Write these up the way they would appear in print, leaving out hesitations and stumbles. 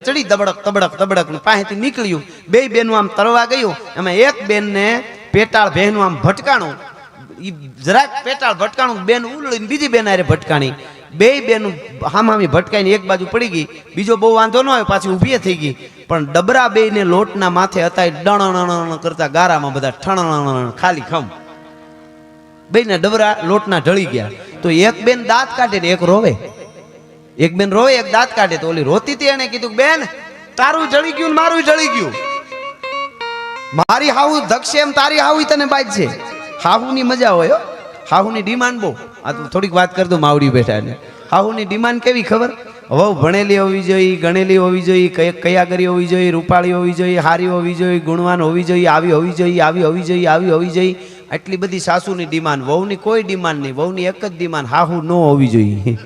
ચડી દબડક તબડક તબડક પાસેથી નીકળ્યું બે બેનું આમ તરવા ગયું એમાં એક બેન ને પેટાળ બેનું આમ ભટકાણું જરાક પેટાળ ભટકાણું બેન ઉલળીને બીજી બેન આરે ભટકાણી બે બેનું હામામી ભટકાઈને એક બાજુ પડી ગઈ બીજો બહુ વાંધો ન આવ્યો પાછી ઊભી થઈ ગઈ પણ ડબરા બે ને લોટના માથે હતા ડણ કરતા ગારામાં બધા ઠણ ખાલી ખમ બે ને ડબરા લોટના ઢળી ગયા તો એક બેન દાંત કાઢે ને એક રોવે એક બેન રોવે એક દાંત કાઢે તો ઓલી રોતી હતી એને કીધું બેન તારું જળી ગયું મારું જળી ગયું મારી હાહુ ધક્ષે એમ તારી હાહુ તને બાજ છે હાહુની મજા હોય હાહુની ડિમાન્ડ બહુ આ તો થોડીક વાત કર દો માવડી બેઠા ને હાહુની ડિમાન્ડ કેવી ખબર વહુ ભણેલી હોવી જોઈએ ગણેલી હોવી જોઈએ કયા કરી હોવી જોઈએ રૂપાળી હોવી જોઈએ હારી હોવી જોઈએ ગુણવાન હોવી જોઈએ આવી હોવી જોઈએ આવી હોવી જોઈએ આવી હોવી જોઈએ આટલી બધી સાસુની ડિમાન્ડ વહુની કોઈ ડિમાન્ડ નહીં વહુની એક જ ડિમાન્ડ હાહુ ન હોવી જોઈએ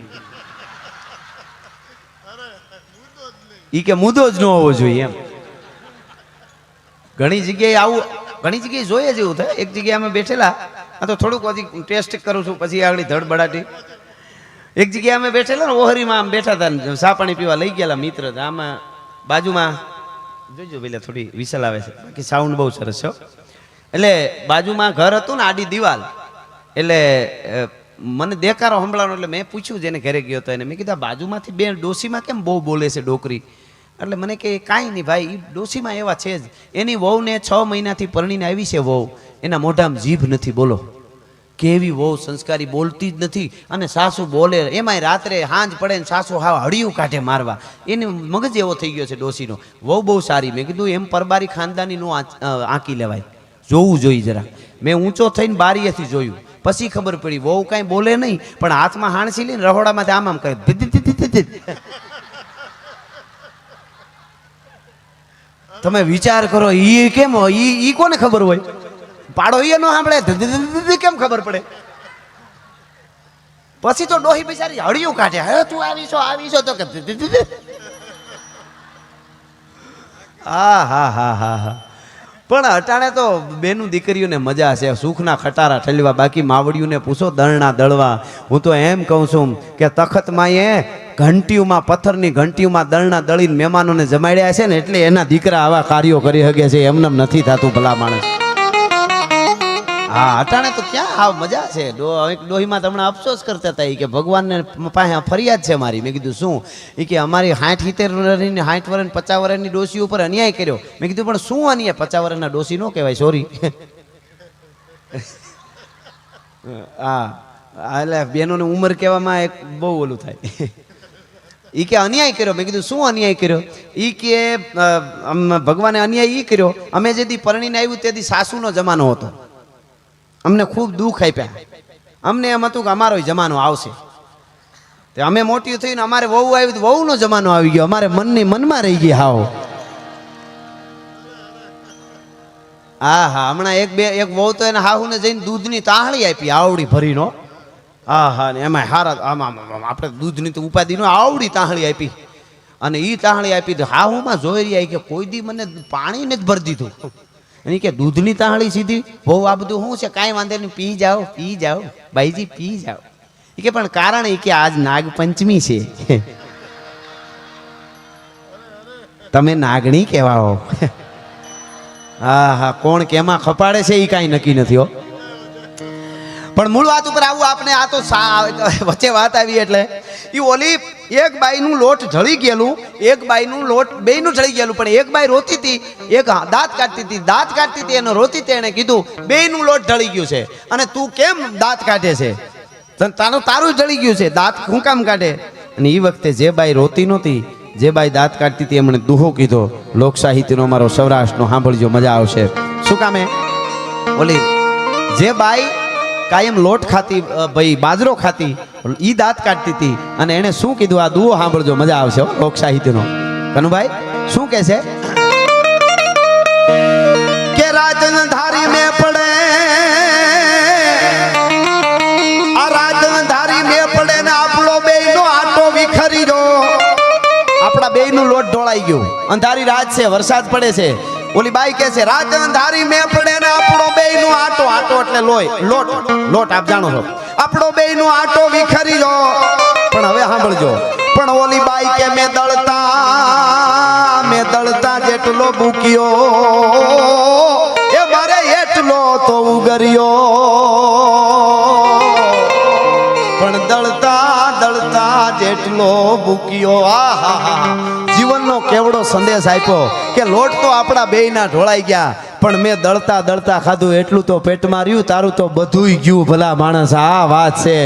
ઈ કે મુદ્દો જ ન હોવો જોઈએ એમ ઘણી જગ્યાએ આવું ઘણી જગ્યાએ જોઈએ જેવું થાય એક જગ્યાએ અમે બેઠેલા આ તો થોડુંક હજી ટેસ્ટ કરું છું પછી આગળ ધડબડાટી એક જગ્યાએ અમે બેઠેલા ને ઓહરીમાં આમ બેઠા હતા ચા પાણી પીવા લઈ ગયેલા મિત્ર આમાં બાજુમાં જોઈજો પેલા થોડી વિસલ આવે છે બાકી સાઉન્ડ બહુ સરસ છે એટલે બાજુમાં ઘર હતું ને આડી દિવાલ એટલે મને દેખારો સંભળાનો એટલે મેં પૂછ્યું જેને ઘરે ગયો હતો એને મેં કીધું બાજુમાંથી બે ડોસીમાં કેમ બહુ બોલે છે ડોકરી એટલે મને કે કાંઈ નહીં ભાઈ એ ડોસીમાં એવા છે જ એની વહુને 6 મહિનાથી પરણીને આવી છે વહુ એના મોઢામાં જીભ નથી બોલો કેવી વહુ સંસ્કારી બોલતી જ નથી અને સાસુ બોલે એમાંય રાત્રે હાંજ પડે ને સાસુ હાવ હળિયું કાઢે મારવા એને મગજ એવો થઈ ગયો છે ડોસીનો વહુ બહુ સારી મેં કીધું એમ પરબારી ખાનદાની નો આંકી લેવાય જોવું જોઈએ જરા મેં ઊંચો થઈને બારીએથી જોયું પછી ખબર પડી વહુ કાંઈ બોલે નહીં પણ હાથમાં હાણસી લઈને રહોડામાંથી આમ આમ કરે તમે વિચાર કરો ઈ કેમ ઈ કોને ખબર હોય પાડો ઈ નો સાંભળે કેમ ખબર પડે પછી તો ડોહી બિચારી હળિયું કાઢે હવે તું આવીશો તો કે હા હા હા હા હા પણ અટાણે તો બેનું દીકરીઓને મજા છે સુખના ખટારા ઠલવા બાકી માવડીઓને પૂછો દળના દળવા હું તો એમ કહું છું કે તખતમાં એ ઘંટીઓમાં પથ્થરની ઘંટીઓમાં દળના દળીને મહેમાનોને જમાડ્યા છે ને એટલે એના દીકરા આવા કાર્યો કરી શકે છે એમને નથી થતું ભલા માણસ હા અટાણે તો ક્યાં આવ મજા છે ડોહીમાં તમને અફસોસ કરતા હતા કે ભગવાનને પાસે ફરિયાદ છે મારી મેં કીધું શું એ કે અમારી 60-70 વર્ષની 60 વર્ષની 50 વર્ષની ડોસી ઉપર અન્યાય કર્યો મેં કીધું પણ શું અન્યાય 50 વર્ષના ડોસી નો કહેવાય સોરી હા એટલે બેનોની ઉંમર કહેવામાં એક બહુ ઓલું થાય એ કે અન્યાય કર્યો મેં કીધું શું અન્યાય કર્યો એ કે ભગવાને અન્યાય એ કર્યો અમે જેથી પરણીને આવ્યું તેથી સાસુનો જમાનો હતો અમને ખૂબ દુઃખ આપ્યા અમને એમ હતું કે અમારો જમાનો આવશે અમે મોટી થઈને અમારે વહુ આવી તો વહુનો જમાનો આવી ગયો અમારે મનમાં રહી ગઈ હાવ હા હા હમણાં એક વહુ તો એને હાહુને જઈને દૂધની તાહળી આપી આવડી ભરીનો હા હા ને એમાં હારા આમાં આપણે દૂધની તો ઉપાધિ નો આવડી તાહળી આપી અને એ તાહળી આપી હાહુમાં જોઈ રહ્યા કે કોઈ દી મને પાણી નથી ભરી દીધું એની કે દૂધની તાહળી સીધી બહુ આ બધું શું છે કાંઈ વાંધો નહીં પી જાઓ બાઈજી પી જાઓ એ કે પણ કારણ એ કે આજ નાગપંચમી છે તમે નાગણી કહેવા હો હા હા કોણ કેમાં ખપાડે છે એ કાંઈ નક્કી નથી હો પણ મૂળ વાત ઉપર આવું આપણે આ તો વચ્ચે વાત આવી એટલે એ ઓલી એક બાઈનું લોટ ઢળી ગયેલું એક બાઈનું લોટ બેયનું ઢળી ગયેલું પણ એક બાઈ રોતી હતી એક દાંત કાઢતી હતી એને રોતી હતી એને કીધું બેયનું લોટ ઢળી ગયું છે અને તું કેમ દાંત કાઢે છે તારું ઢળી ગયું છે દાંત હું કામ કાઢે અને એ વખતે જે બાઈ રોતી નહોતી જે બાઈ દાંત કાઢતી હતી એમણે દુહો કીધો લોક સાહિત્યનો અમારો સૌરાષ્ટ્રનો સાંભળજો મજા આવશે શું કામે ઓલી જે બાઈ કાયમ લોટ ખાતી ભાઈ બાજરો ખાતી ઈ દાંત કાઢતી હતી અને એને શું કીધું આ દુઓ સાંભળજો મજા આવશે લોક સાહિત્યનો કનુભાઈ શું કહે છે કે રાજધારી મે પડે આ રાજધારી મે પડે ને આપણો બેયનો આટો વિખરી જો આપણા બેયનું લોટ ઢોળાઈ ગયું અંધારી રાત છે વરસાદ પડે છે ઓલી બાઈ કહે છે રાત અંધારી મે પડે ને આપણો બેયનો આટો એટલે લોટ આપ જાણો છો આપણો બેયનો આટો વિખરી જો પણ હવે સાંભળજો પણ ઓલી બાઈ કે મે દળતા આટલો બુક્યો એ મારે એટલો તો ઉગર્યો પણ દળતા દળતા જેટલો બુક્યો આહા જીવનનો કેવડો સંદેશ આપ્યો કે લોટ તો આપણા બેયના ઢોળાઈ ગયા પણ મેં દળતા દળતા ખાધું એટલું તો પેટમાં રહ્યું તારું તો બધુંય ગયું ભલા માણસ આ વાત છે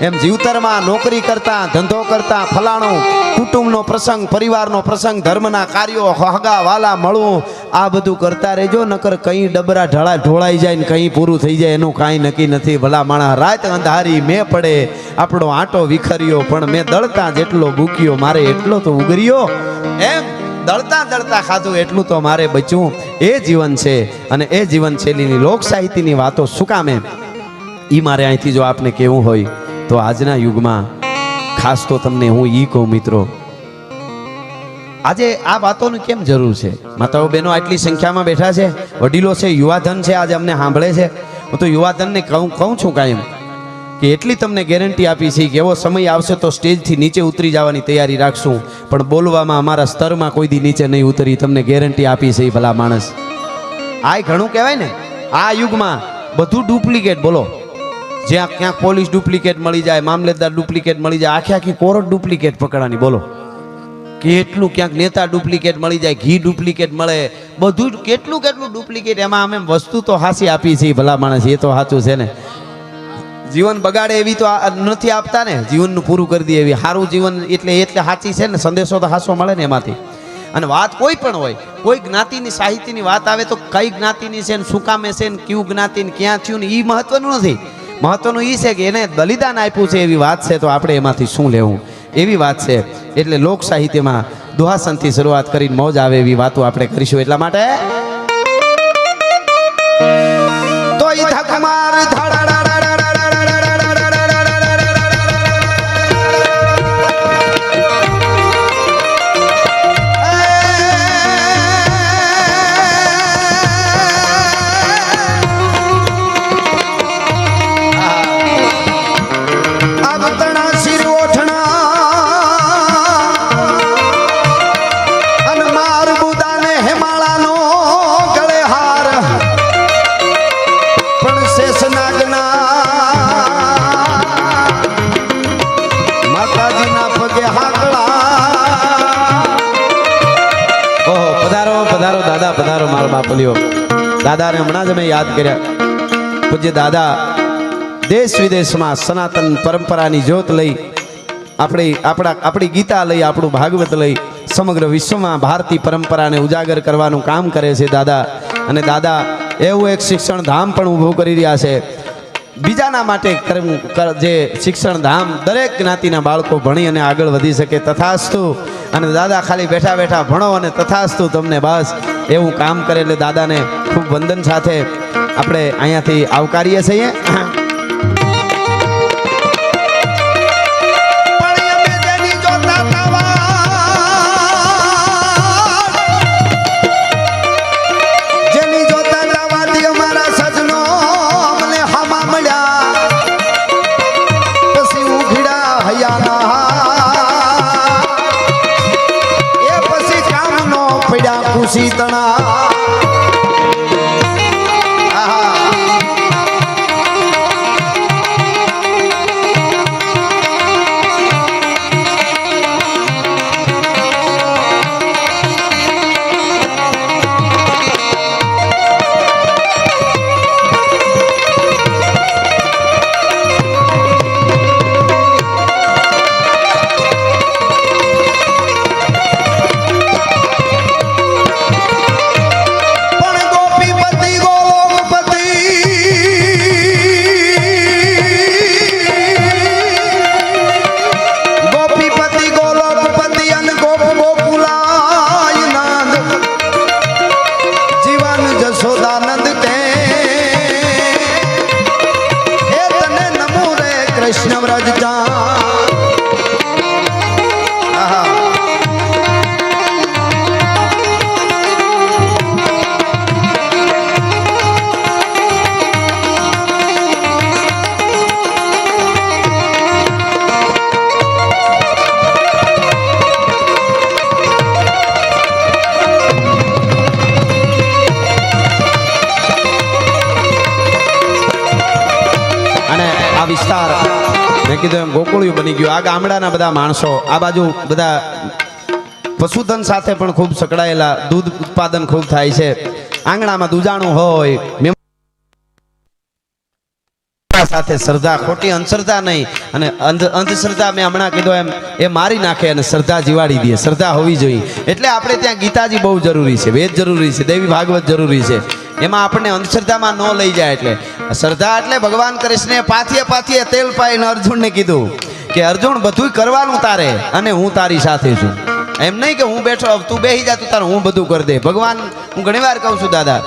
એમ જીવતરમાં નોકરી કરતા ધંધો કરતા ફલાણું કુટુંબનો પ્રસંગ પરિવારનો પ્રસંગ ધર્મના કાર્યો હગા વાલા મળવું આ બધું કરતા રહેજો નકર કઈ ડબરા ઢોળાઈ જાય ને કઈ પૂરું થઈ જાય એનું કાંઈ નક્કી નથી ભલા માણસ રાત અંધારી મેં પડે આપણો આંટો વિખર્યો પણ મેં દળતા જેટલો બૂક્યો મારે એટલો તો ઉગર્યો એમ દળતા દળતા ખાધું એટલું તો મારે બચ્યું એ જીવન છે અને એ જીવન શૈલીની લોક સાહિત્યની વાતો શું કામે એ મારે અહીંથી જો આપને કહેવું હોય તો આજના યુગમાં ખાસ તો તમને હું ઈ કહું મિત્રો આજે આ વાતોની કેમ જરૂર છે માતાઓ બહેનો આટલી સંખ્યામાં બેઠા છે વડીલો છે યુવાધન છે આજે અમને સાંભળે છે હું તો યુવાધનને કહું છું કાયમ કે એટલી તમને ગેરંટી આપી છે કે એવો સમય આવશે તો સ્ટેજથી નીચે ઉતરી જવાની તૈયારી રાખશું પણ બોલવામાં અમારા સ્તરમાં કોઈ દી નીચે નહીં ઉતરી તમને ગેરંટી આપી છે ભલા માણસ આ ઘણું કહેવાય ને આ યુગમાં બધું ડુપ્લિકેટ બોલો જ્યાં ક્યાંક પોલીસ ડુપ્લિકેટ મળી જાય મામલેદાર ડુપ્લિકેટ મળી જાય આખી કોર્ટ ડુપ્લિકેટ પકડવાની બોલો કેટલું ક્યાંક નેતા ડુપ્લિકેટ મળી જાય ઘી ડુપ્લિકેટ મળે બધું કેટલું ડુપ્લિકેટ એમાં અમે વસ્તુ તો હાસી આપી છે ભલા માણસ એ તો સાચું છે ને જીવન બગાડે એવી તો નથી આપતા ને જીવનનું પૂરું કરી દે એવી સારું જીવન એટલે સાચી છે ને સંદેશો તો હાસો મળે ને એમાંથી અને વાત કોઈ પણ હોય કોઈ જ્ઞાતિની સાહિત્યની વાત આવે તો કઈ જ્ઞાતિની છે ને શું કામે છે ને કયું જ્ઞાતિ ક્યાં થયું ને એ મહત્વનું નથી મહત્વનું એ છે કે એને બલિદાન આપ્યું છે એવી વાત છે તો આપણે એમાંથી શું લેવું એવી વાત છે એટલે લોક સાહિત્યમાં દુહાસનથી શરૂઆત કરીને મોજ આવે એવી વાતો આપણે કરીશું એટલા માટે તો ઈ ધકમાર પધારો મારા બાપલીઓ દાદાને હમણાં જ મેં યાદ કર્યા પૂજ્ય દાદા દેશ વિદેશમાં સનાતન પરંપરાની જ્યોત લઈ આપણી ગીતા લઈ આપણું ભાગવત લઈ સમગ્ર વિશ્વમાં ભારતીય પરંપરાને ઉજાગર કરવાનું કામ કરે છે દાદા અને દાદા એવું એક શિક્ષણ ધામ પણ ઊભું કરી રહ્યા છે બીજાના માટે જે શિક્ષણ ધામ દરેક જ્ઞાતિના બાળકો ભણી અને આગળ વધી શકે તથાસ્તુ અને દાદા ખાલી બેઠા બેઠા ભણો અને તથાસ્તુ તમને બસ એવું કામ કરે એટલે દાદાને ખૂબ વંદન સાથે આપણે અહીંયાથી આવકારીએ છીએ શીતણા કીધું એમ ગોકુળિયું બની ગયું. આ ગામડાના બધા માણસો, આ બાજુ બધા પશુધન સાથે પણ ખૂબ સંકળાયેલા, દૂધ ઉત્પાદન ખૂબ થાય છે. આંગણામાં દૂજાણું હોય, સાથે શ્રદ્ધા, ખોટી અંધશ્રદ્ધા નહીં. અને અંધશ્રદ્ધા મેં હમણાં કીધું એમ એ મારી નાખે અને શ્રદ્ધા જીવાડી દે. શ્રદ્ધા હોવી જોઈએ. એટલે આપણે ત્યાં ગીતાજી બહુ જરૂરી છે, વેદ જરૂરી છે, દેવી ભાગવત જરૂરી છે. એમાં આપણને અંધશ્રદ્ધામાં ન લઈ જાય. એટલે શ્રદ્ધા એટલે ભગવાન કૃષ્ણે પાથીએ તેલ પાઈને અર્જુનને કીધું કે અર્જુન બધું કરવાનું તારે અને હું તારી સાથે છું. એમ નહીં કે હું બેઠો તું બેસી જા, તું તારે હું બધું કરી દે. ભગવાન, હું ઘણી વાર કહું છું દાદા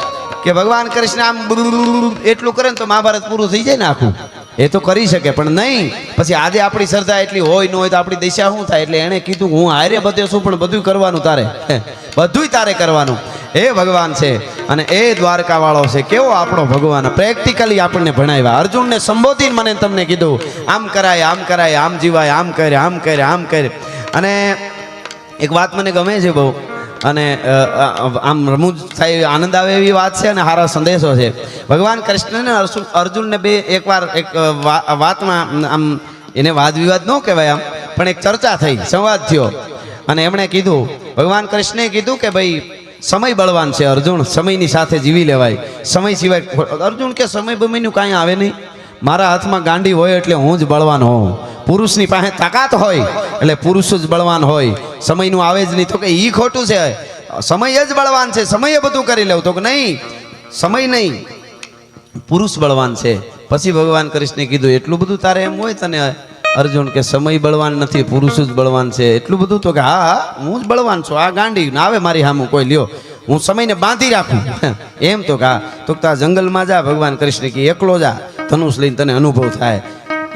કે ભગવાન કૃષ્ણ આમ એટલું કરે ને તો મહાભારત પૂરું થઈ જાય ને આખું. એ તો કરી શકે પણ નહીં. પછી આજે આપણી શ્રદ્ધા એટલી હોય ન હોય તો આપણી દિશા શું થાય? એટલે એણે કીધું હું હારે બધે છું પણ બધું કરવાનું તારે, બધું તારે કરવાનું. એ ભગવાન છે અને એ દ્વારકા વાળો છે. કેવો આપણો ભગવાન પ્રેક્ટિકલી આપણને ભણાવ્યા. અર્જુનને સંબોધીને મને તમને કીધું આમ કરાય, આમ કરાય, આમ જીવાય, આમ કરે, આમ કરે, આમ કરે. અને એક વાત મને ગમે છે બહુ, અને આમ રમૂજ થાય, આનંદ આવે એવી વાત છે અને સારો સંદેશો છે. ભગવાન કૃષ્ણને અર્જુનને બે એકવાર એક વાતમાં આમ એને વાદ વિવાદ ન કહેવાય આમ, પણ એક ચર્ચા થઈ, સંવાદ થયો. અને એમણે કીધું, ભગવાન કૃષ્ણે કીધું કે ભાઈ સમય બળવાન છે અર્જુન, સમયની સાથે જીવી લેવાય. સમય સિવાય અર્જુન કે સમય બમયનું કાંઈ આવે નહીં. મારા હાથમાં ગાંડી હોય એટલે હું જ બળવાન હોઉં. પુરુષની પાસે તાકાત હોય એટલે પુરુષ જ બળવાન હોય, સમયનું આવે જ નહીં. તો કે ઈ ખોટું છે, સમય જ બળવાન છે, સમયે બધું કરી લેવું. તો કે નહીં, સમય નહીં, પુરુષ બળવાન છે. પછી ભગવાન કૃષ્ણે કીધું એટલું બધું તારે એમ હોય તને અર્જુન કે સમય બળવાન નથી, પુરુષ જ બળવાન છે એટલું બધું? તો કે હા હું જ બળવાન છું. આ ગાંડી ના આવે મારી સામું કોઈ લ્યો, હું સમયને બાંધી રાખું એમ. તો કે હા, તો આ જંગલમાં જા. ભગવાન કૃષ્ણ કે એકલો જા, ધનુષ લઈને તને અનુભવ થાય.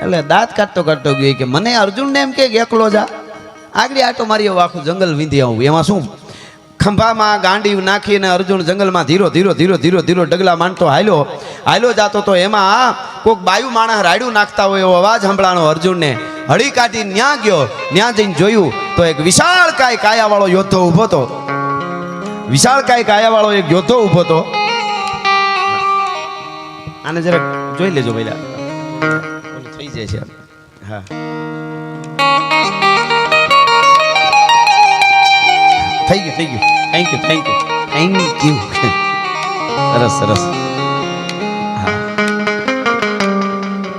એટલે દાંત કાઢતો ગયો કે મને અર્જુનને એમ કે એકલો જા, આગળ આટો મારી આખું જંગલ વીંધી આવું. એમાં શું? ખંભામાં ગાંડી નાખીને અર્જુન જંગલમાં ધીરો ધીરો ધીરો ધીરો ધીરો ડગલા માંડતો હાલ્યો જાતો. તો એમાં કોઈક બાયુ માણસ રાયડું નાખતા હોય એવો અવાજ સંભળાણો. અર્જુનને હળી કાઢી ન્યા ગયો. ન્યા જઈને જોયું તો એક વિશાળ કાયા વાળો યોદ્ધો ઊભો હતો. વિશાળ કાયા વાળો એક યોદ્ધો ઊભો હતો. આને જરા જોઈ લેજો ભાઈ, થઈ જાય છે. હા, થઈ ગયું. Thank you. સરસ.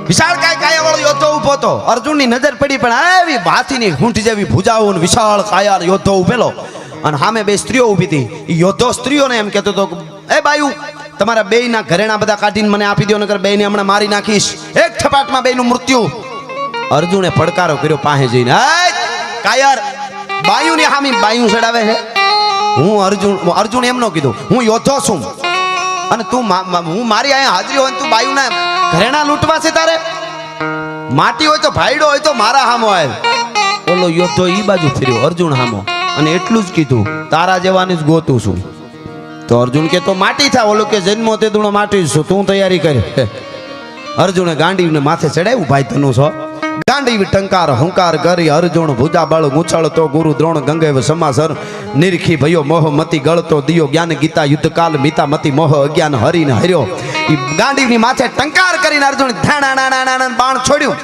વિશાળ કાયા વાળો યોદ્ધો ઉભો હતો. અર્જુનની નજર પડી પણ આવી હાથીની હૂંઠ જેવી ભુજાઓ ને વિશાળ કાયા યોદ્ધો ઉભેલો. અને સામે બે સ્ત્રીઓ ઊભી હતી. એ યોદ્ધો સ્ત્રીઓને એમ કહેતો હતો, એ બાયુ તમારા બેયના ઘરેણા બધા કાઢીને મને આપી દો, નકર બેયને હમણાં મારી નાખીશ. એક થપાટમાં બેયનું મૃત્યુ. અર્જુને પડકારો કર્યો પાસે જઈને, કાયર બાયુની હામી બાયુ ચડાવે છે. અર્જુન એમનો કીધું હું યોદ્ધો છું અને તું હું મારી અહીંયા હાજરી હોય તું બાયુના ઘરેણા લૂંટવા છે તારે? માટી હોય તો ભાઈડો હોય તો મારા હામો આવે. ઓલો યોદ્ધો ઈ બાજુ ફર્યો અર્જુન હામો અને એટલું જ કીધું તારા જેવાની જ ગોતું છું. તો અર્જુન કે તો માટી થા. ઓલો કે જન્મો તે દુણો માટી છું, તું તૈયારી કરી. અર્જુને ગાંડીવને માથે ચડાવ્યું ભાઈ ધનુષ. ગાંડીવ ટંકાર હુંકાર કરી અર્જુન ભુજા બળ ગુછળતો ગુરુ દ્રોણ ગંગેવ સમાસર નિરખી ભયો મોહ મતી ગળતો દિયો જ્ઞાન ગીતા યુદ્ધ કાલ મિતા મતી મોહ અજ્ઞાન હરીને હર્યો. ઈ ગાંડીવની માથે ટંકાર કરીને અર્જુન બાણ છોડ્યું.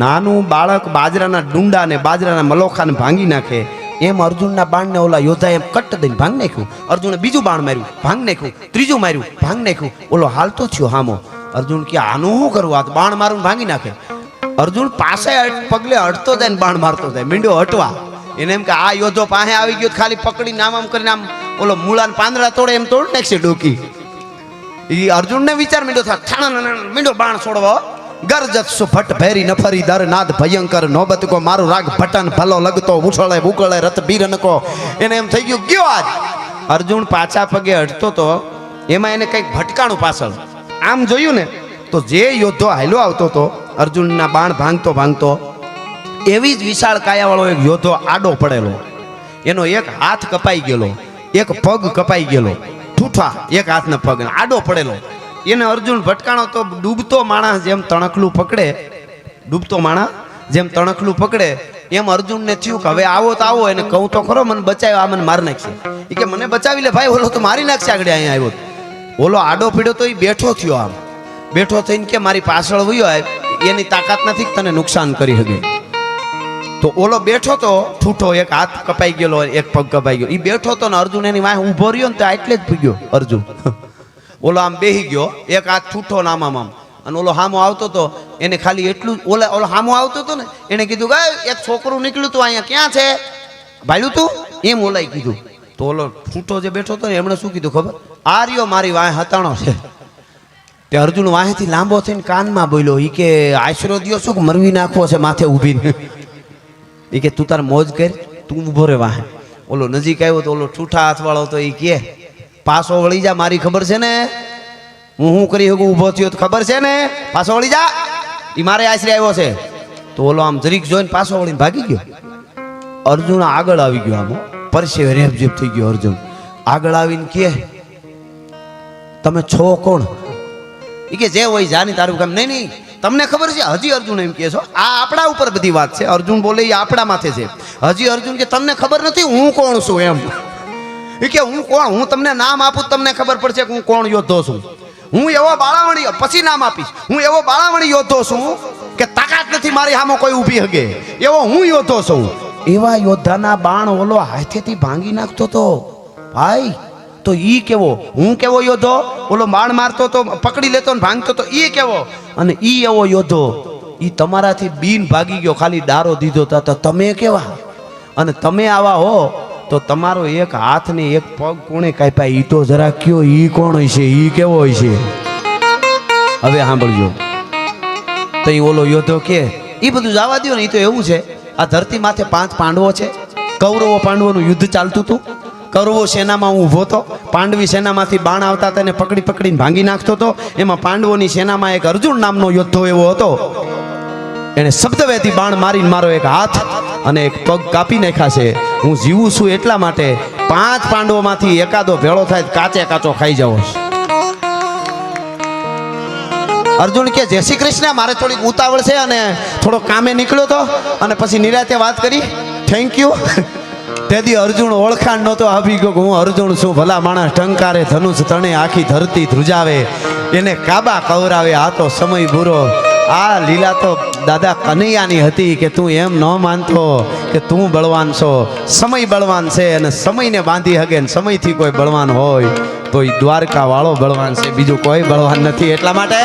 નાનું બાળક બાજરાના ડુંડા ને બાજરાના મલોખાને ભાંગી નાખે એમ અર્જુનના બાણને ઓલા યોદ્ધા એમ કટ દઈને ભાંગ નાખ્યું. અર્જુને બીજું બાણ માર્યું, ભાંગ નાખ્યું. ત્રીજું માર્યું, ભાંગ નાખ્યું. ઓલો હાલતો થયો હામો. અર્જુન કે આનું શું કરવું? આ બાણ મારું ભાંગી નાખે. અર્જુન પાસે પગલે હટતો જાય ને બાણ મારતો જાય, મીંડો હટવા. એને એમ કે આ યોદ્ધો પાસે આવી ગયો ખાલી પકડીને આમ કરીને આમ ઓલો મૂળાને પાંદડા તોડે એમ તોડ નાખશે ડોકી. એ અર્જુનને વિચાર મીંડો થાય, મીંડો બાણ છોડવા. ગરજત સુફટ ભેરી નફરી દર નાદ ભયંકર નોબત કો મારું રાગ ભટન ભલો લગતો ઉછળે બુકળે રથ બીરન કો. એને એમ થઈ ગયું ગયો આજ. અર્જુન પાછા પગે હટતો તો એમાં એને કંઈક ભટકાણું પાછળ. આમ જોયું ને તો જે યોદ્ધો હાલ્યો આવતો હતો અર્જુનના બાણ ભાંગતો એવી જ વિશાળ કાયાવાળો એક યોદ્ધો આડો પડેલો. એનો એક હાથ કપાઈ ગયેલો, એક પગ કપાઈ ગયેલો, ઠૂઠા એક હાથના પગ આડો પડેલો. એને અર્જુન ભટકાણો તો ડૂબતો માણસ જેમ તણખલું પકડે એમ અર્જુનને થયું કે હવે આવો તો આવો. એને કહું તો ખરો મને બચાવ્યો, આ મને મારી નાખશે. એ કે મને બચાવી લે ભાઈ, ઓલો તો મારી નાખશે. આગળ અહીંયા આવ્યો ઓલો આડો પીડ્યો તો એ બેઠો થયો. આમ બેઠો થઈને કે મારી પાછળ વયો એની તાકાત નથી કે તને નુકસાન કરી શકે. તો ઓલો બેઠો તો ઠૂઠો, એક હાથ કપાઈ ગયેલો, એક પગ કપાઈ ગયો. એ બેઠો તો ને અર્જુન એની વાંહે ઊભો રહ્યો ને તો એટલે જ પીગ્યો અર્જુન. ઓલો આમ બેહી ગયો, એક હાથ ઠૂઠો ને આમ અને ઓલો હામો આવતો તો એને ખાલી એટલું ઓલો હામો આવતો હતો ને એને કીધું કે એક છોકરું નીકળ્યું તું અહીંયા ક્યાં છે ભાઈલું તું એમ ઓલાઈ કીધું. તો ઓલો ઠૂઠો જે બેઠો હતો ને એમણે શું કીધું ખબર? આ રહ્યો મારી વાંહે હતાણો છે. તે અર્જુન વાંહેથી લાંબો થઈને કાનમાં બોલ્યો, ઈ કે આશરો દિયો શું મરવી નાખવો છે માથે ઊભીને. એ કે તું તાર મોજ કર, તું ઊભો રે વાહે. ઓલો નજીક આવ્યો તો ઓલો ઠૂઠા હાથવાળો તો એ કે પાછો વળી જા, મારી ખબર છે ને હું કરી શકું, ઊભો થયો તો ખબર છે ને, પાછો વળી જા, એ મારે આશરે આવ્યો છે. તો ઓલો આમ જરીક જોઈને પાછો વળીને ભાગી ગયો. અર્જુન આગળ આવી ગયો, આમ પરસેવે રેપઝેપ થઈ ગયો. અર્જુન આગળ આવીને કે તમે છો કોણ? એ કે જે હોય જાની તારું કામ. નહીં નહીં તમને ખબર છે હજી? અર્જુન એમ કહે છો આ આપણા ઉપર બધી વાત છે. અર્જુન બોલે એ આપણા માથે છે. હજી અર્જુન કે તમને ખબર નથી હું કોણ છું એમ. એ કે હું કોણ? હું તમને નામ આપું તમને ખબર પડશે કે હું કોણ યોદ્ધો છું. હું એવો બાળાવણી, પછી નામ આપીશ, હું એવો બાળાવણી યોદ્ધો છું કે તાકાત નથી મારી સામે કોઈ ઊભી હગે એવો હું યોદ્ધો છું. એવા યોદ્ધાના બાણ ઓલો હાથેથી ભાંગી નાખતો તો ભાઈ. તો ઈ કેવો? હું કેવો યોદ્ધો? ઓલો બાણ મારતો તો પકડી લેતો ને ભાંગતો તો ઈ કેવો? અને ઈ એવો યોદ્ધો ઈ તમારાથી બીન ભાગી ગયો, ખાલી દારો દીધો તો તમે કેવા? અને તમે આવા હો તો તમારો એક હાથ ને એક પગ કોણે કાપ્યા ઈ તો જરા કયો, ઈ કોણ હોય છે? ઈ કેવો હોય છે? હવે સાંભળજો. તો ઈ ઓલો યોદ્ધો કે ઈ બધું જવા દો ને, ઈ તો એવું છે આ ધરતી માથે 5 પાંડવો છે. કૌરવો પાંડવોનું યુદ્ધ ચાલતું હતું. કૌરવો સેનામાં હું ઊભો હતો, પાંડવી સેનામાંથી બાણ આવતા તેને પકડી પકડીને ભાંગી નાખતો હતો. એમાં પાંડવોની સેનામાં એક અર્જુન નામનો યોદ્ધો એવો હતો, એને શબ્દવેદી બાણ મારીને મારો એક હાથ અને એક પગ કાપી નાખ્યા છે. હું જીવું છું એટલા માટે 5 પાંડવોમાંથી એકાદો ભેળો થાય કાચે કાચો ખાઈ જાવ. અર્જુન કે જય શ્રી કૃષ્ણ, મારે થોડીક ઉતાવળ છે અને થોડો કામે નીકળ્યો તો અને પછી નિરાતે વાત કરી, થેન્ક યુ. તેથી અર્જુન ઓળખાણ નહોતો આપી ગયો કે હું અર્જુન છું. ભલા માણસ ટંકારે ધનુષ તણે આખી ધરતી ધ્રુજાવે, એને કાબા કવરાવે. આ તો સમય બુરો. આ લીલા તો દાદા કનૈયાની હતી કે તું એમ ન માનતો કે તું બળવાન છો. સમય બળવાન છે અને સમયને બાંધી હગે ને સમયથી કોઈ બળવાન હોય તો એ દ્વારકા વાળો બળવાન છે, બીજું કોઈ બળવાન નથી. એટલા માટે